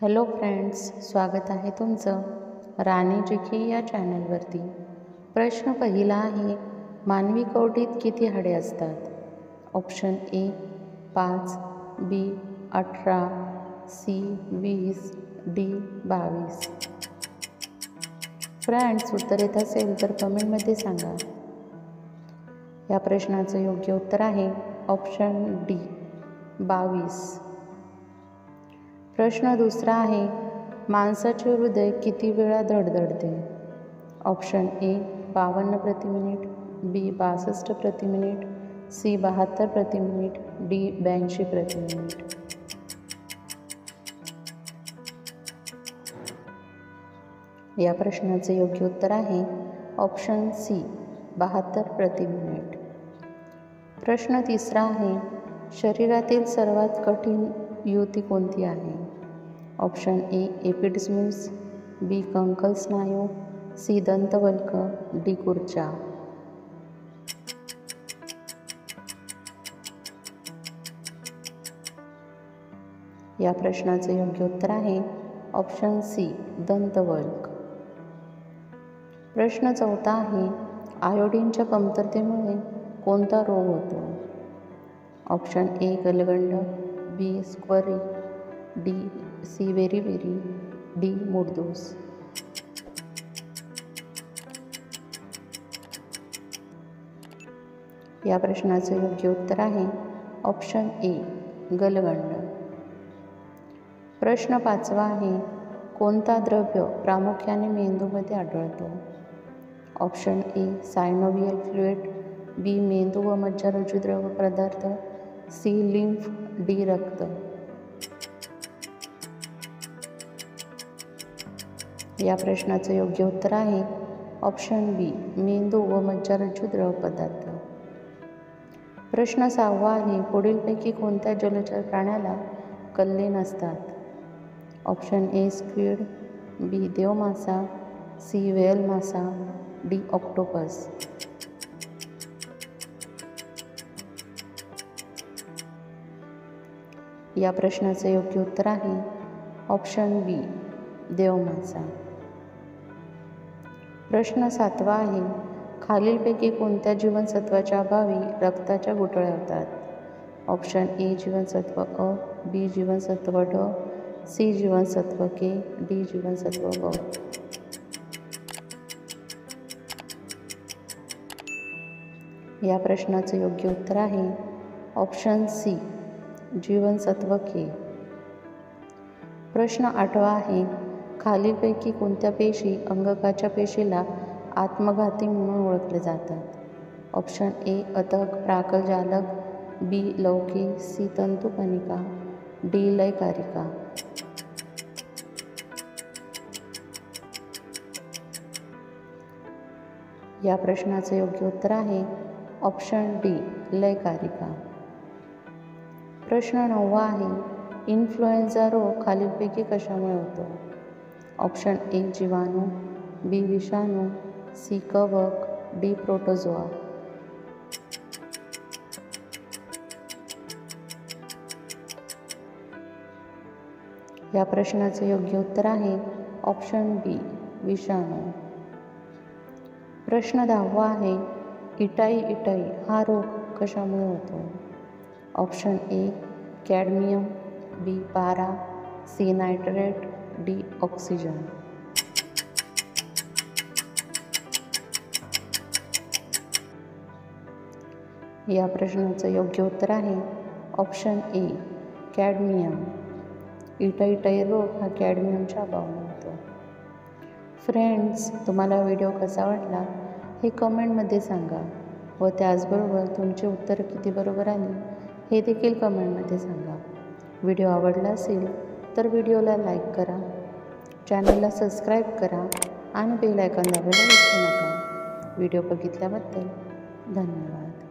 Hello friends, स्वागत आहे तुमचं राणी जी या चॅनलवरती। प्रश्न पहिला आहे, मानवी कवटीत किती हाडे असतात? Option A 5, B 18, C 20, D 22। Friends, उत्तर येत असेल तर कमेंटमध्ये सांगा। या प्रश्नाचं योग्य उत्तर आहे ऑप्शन डी 22। प्रश्न दुसरा आहे, माणसाचे हृदय किती वेळा धडधडते? ऑप्शन ए 52 प्रति मिनिट, बी 62 प्रति मिनिट, सी 72 प्रति मिनिट, डी 82 प्रति मिनिट। या प्रश्नाचे योग्य उत्तर आहे ऑप्शन सी 72 प्रति मिनिट। प्रश्न तिसरा आहे, शरीरातील सर्वात कठीण युती कोणती आहे? ऑप्शन ए एपिडिडमिस, बी कंकल स्नायू, सी दंतवल्क, डी गुर्जा। या प्रश्नाचे योग्य उत्तर आहे ऑप्शन सी दंतवल्क। प्रश्न चौथा आहे, आयोडीनच्या कमतरतेमुळे कोणता रोग होतो? ऑप्शन ए गलगंड, B scurvy, D C beriberi, D मूळदोष। या प्रश्नाचे योग्य उत्तर आहे ऑप्शन ए गलगंड। प्रश्न पाचवा आहे, कोणता द्रव्य प्रामुख्याने मेंदूमध्ये आढळतो? ऑप्शन ए सायनोव्हियल फ्लुइड, बी मेंदू व मज्जारोजी द्रव पदार्थ, सी लिम्फ, डी रक्त। या प्रश्नाचे योग्य उत्तर आहे ऑप्शन बी मेंदू व मज्जारोजी द्रव पदार्थ। प्रश्न सहावा आहे, पुढीलपैकी कोणत्या जलचर प्राण्याला कल्ले नसतात? ऑप्शन ए स्क्विड, बी देवमासा, सी व्हेल मासा, डी ऑक्टोपस। या प्रश्नाचे योग्य उत्तर आहे ऑप्शन बी देवमासा। प्रश्न सातवा आहे, खालीलपैकी कोणत्या जीवनसत्वाच्या अभावी रक्ताच्या गुठळ्या होतात? ऑप्शन ए जीवनसत्व अ, बी जीवनसत्व ड, सी जीवनसत्व के, डी जीवनसत्व ब। या प्रश्नाचे योग्य उत्तर आहे ऑप्शन सी जीवनसत्व के। प्रश्न आठवा आहे, खालीलपैकी कोणत्या पेशी अंगकाच्या पेशीला आत्मघाती म्हणून ओळखले जातात? ऑप्शन ए अतक प्राकलजालक, बी लौकी, सी तंतुकणिका, डी लयकारिका। या प्रश्नाचे योग्य उत्तर आहे ऑप्शन डी लयकारिका। प्रश्न नववा आहे, इन्फ्लुएन्झा रोग खालीलपैकी कशामुळे होतो? ऑप्शन ए जीवाणू, बी विषाणू, सी कवक, डी प्रोटोझोआ। या प्रश्नाचे योग्य उत्तर आहे ऑप्शन बी विषाणू। प्रश्न दहावा आहे, इटाई हा रोग कशामुळे होतो? ऑप्शन ए कॅडमियम, बी पारा, सी नायट्रेट, डी ऑक्सिजन। या प्रश्नाचं योग्य उत्तर आहे ऑप्शन ए कॅडमियम। इटाई रोग हा कॅडमियमच्या अभावामुळे होतो। फ्रेंड्स, तुम्हाला व्हिडिओ कसा वाटला हे कमेंटमध्ये सांगा व त्याचबरोबर तुमचे उत्तर किती बरोबर आले हे देखील कमेंटमध्ये सांगा। व्हिडिओ आवडला असेल तर व्हिडिओला लाईक करा, चॅनलला सबस्क्राईब करा आणि बेल आयकॉन दाबायला विसरू नका। व्हिडिओ बघितल्याबद्दल धन्यवाद।